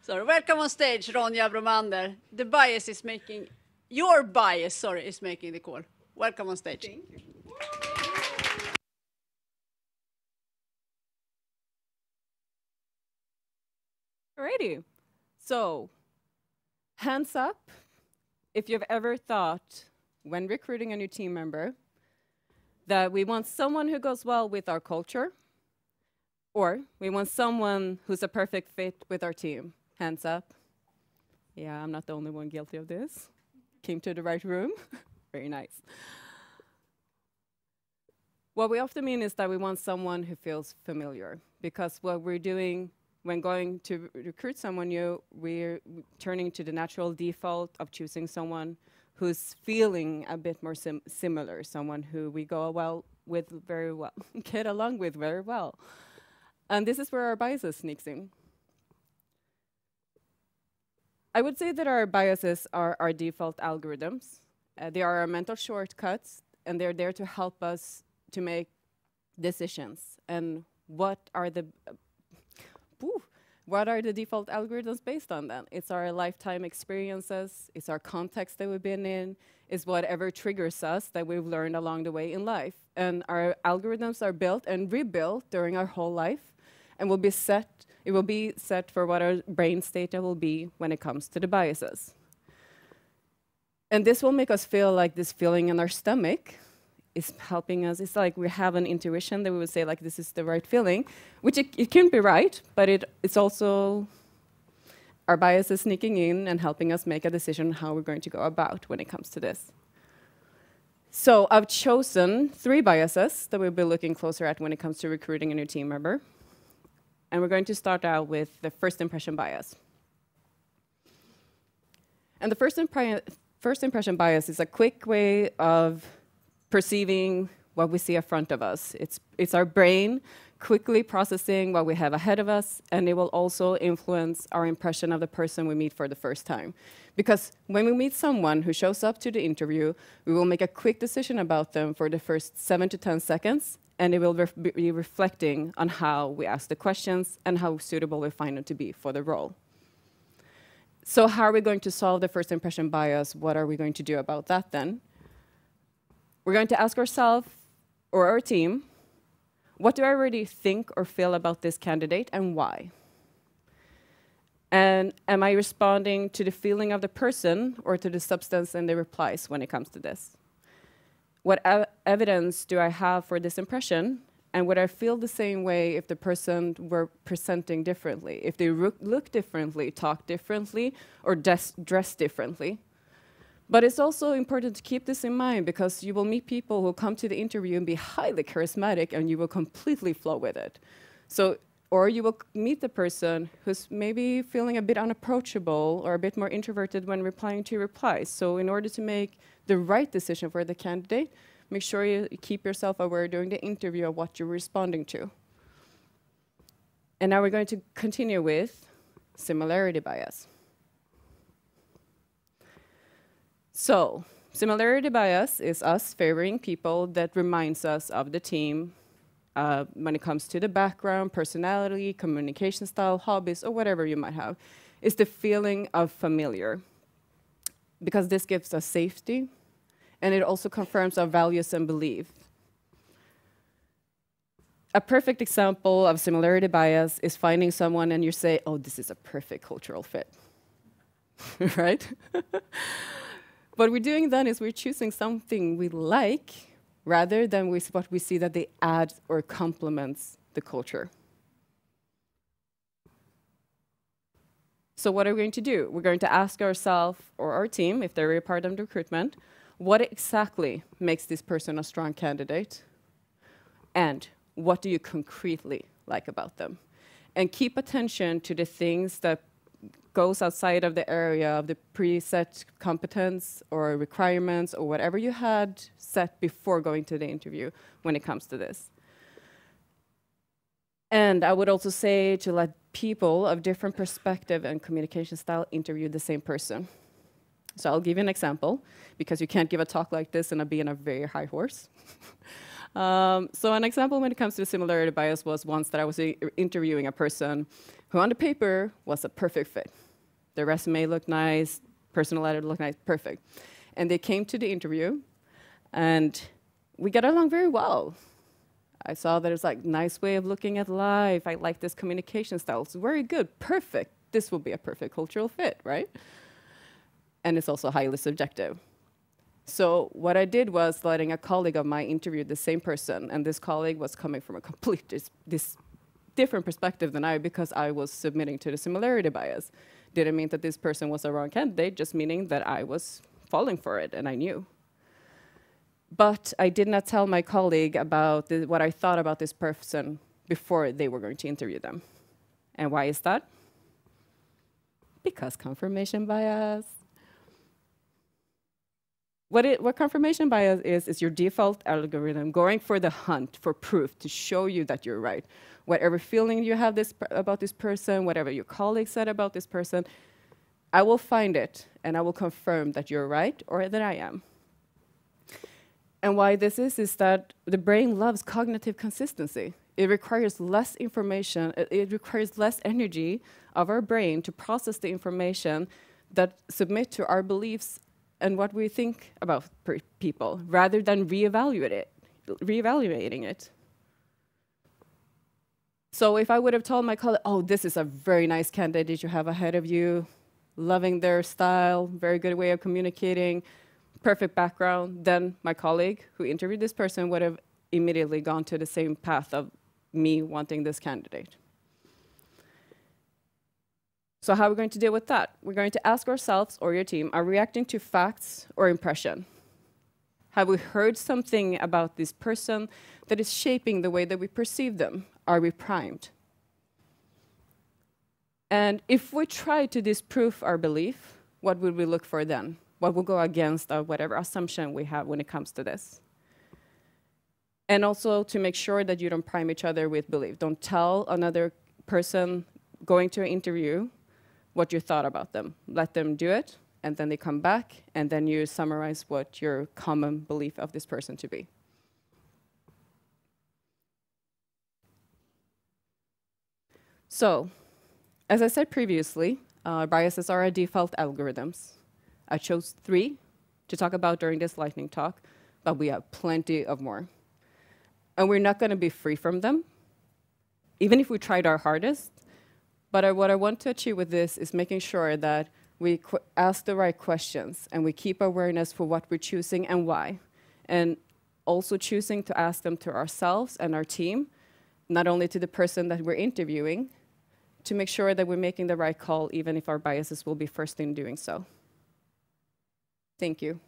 Sorry, welcome on stage, Ronja Bromander. The bias is making, your bias, sorry, is making the call. Welcome on stage. Thank you. Alrighty. So, hands up if you've ever thought when recruiting a new team member that we want someone who goes well with our culture or we want someone who's a perfect fit with our team. Hands up. Yeah, I'm not the only one guilty of this. Came to the right room. Very nice. What we often mean is that we want someone who feels familiar, because what we're doing when going to recruit someone new, we're turning to the natural default of choosing someone who's feeling a bit more similar, someone who we go well with very well, get along with very well. And this is where our biases sneaks in. I would say that our biases are our default algorithms. They are our mental shortcuts, and they're there to help us to make decisions. And what are the default algorithms based on then? It's our lifetime experiences, it's our context that we've been in, it's whatever triggers us that we've learned along the way in life. And our algorithms are built and rebuilt during our whole life, and it will be set for what our brain state will be when it comes to the biases. And this will make us feel like this feeling in our stomach is helping us. It's like we have an intuition that we would say like this is the right feeling, which it can be right, but it's also our biases sneaking in and helping us make a decision how we're going to go about when it comes to this. So I've chosen 3 biases that we'll be looking closer at when it comes to recruiting a new team member. And we're going to start out with the first impression bias. And the first impression bias is a quick way of perceiving what we see in front of us. It's our brain quickly processing what we have ahead of us, and it will also influence our impression of the person we meet for the first time. Because when we meet someone who shows up to the interview, we will make a quick decision about them for the first 7 to 10 seconds, and it will be reflecting on how we ask the questions and how suitable we find them to be for the role. So how are we going to solve the first impression bias? What are we going to do about that then? We're going to ask ourselves or our team, what do I already think or feel about this candidate and why? And am I responding to the feeling of the person or to the substance in the replies when it comes to this? What evidence do I have for this impression? And would I feel the same way if the person were presenting differently? If they look differently, talk differently, or dress differently? But it's also important to keep this in mind because you will meet people who come to the interview and be highly charismatic and you will completely flow with it. So, or you will meet the person who's maybe feeling a bit unapproachable or a bit more introverted when replying to replies. So in order to make the right decision for the candidate, make sure you keep yourself aware during the interview of what you're responding to. And now we're going to continue with similarity bias. So, similarity bias is us favoring people that reminds us of the team when it comes to the background, personality, communication style, hobbies, or whatever you might have. It's the feeling of familiar, because this gives us safety, and it also confirms our values and beliefs. A perfect example of similarity bias is finding someone and you say, oh, this is a perfect cultural fit, right? What we're doing then is we're choosing something we like rather than what we see that they add or complements the culture. So what are we going to do? We're going to ask ourselves or our team, if they're a part of the recruitment, what exactly makes this person a strong candidate? And what do you concretely like about them? And keep attention to the things that goes outside of the area of the preset competence or requirements or whatever you had set before going to the interview when it comes to this. And I would also say to let people of different perspective and communication style interview the same person. So I'll give you an example, because you can't give a talk like this and be on a very high horse. So an example when it comes to similarity bias was once that I was interviewing a person who on the paper was a perfect fit. Their resume looked nice, personality looked nice, perfect. And they came to the interview, and we got along very well. I saw that it's like nice way of looking at life. I like this communication style. It's very good, perfect. This will be a perfect cultural fit, right? And it's also highly subjective. So what I did was letting a colleague of mine interview the same person, and this colleague was coming from a complete this different perspective than I, because I was submitting to the similarity bias. Didn't mean that this person was a wrong candidate, just meaning that I was falling for it, and I knew. But I did not tell my colleague about what I thought about this person before they were going to interview them. And why is that? Because confirmation bias. What confirmation bias is your default algorithm going for the hunt for proof to show you that you're right. Whatever feeling you have about this person, whatever your colleague said about this person, I will find it and I will confirm that you're right or that I am. And why this is that the brain loves cognitive consistency. It requires less information, it requires less energy of our brain to process the information that submit to our beliefs and what we think about people, rather than reevaluating it. So if I would have told my colleague, oh, this is a very nice candidate you have ahead of you, loving their style, very good way of communicating, perfect background, then my colleague who interviewed this person would have immediately gone to the same path of me wanting this candidate. So how are we going to deal with that? We're going to ask ourselves or your team, are we reacting to facts or impression? Have we heard something about this person that is shaping the way that we perceive them? Are we primed? And if we try to disprove our belief, what would we look for then? What will go against whatever assumption we have when it comes to this? And also to make sure that you don't prime each other with belief. Don't tell another person going to an interview what you thought about them. Let them do it, and then they come back, and then you summarize what your common belief of this person to be. So, as I said previously, biases are our default algorithms. I chose 3 to talk about during this lightning talk, but we have plenty of more. And we're not going to be free from them, even if we tried our hardest. But what I want to achieve with this is making sure that we ask the right questions and we keep awareness for what we're choosing and why. And also choosing to ask them to ourselves and our team, not only to the person that we're interviewing, to make sure that we're making the right call, even if our biases will be first in doing so. Thank you.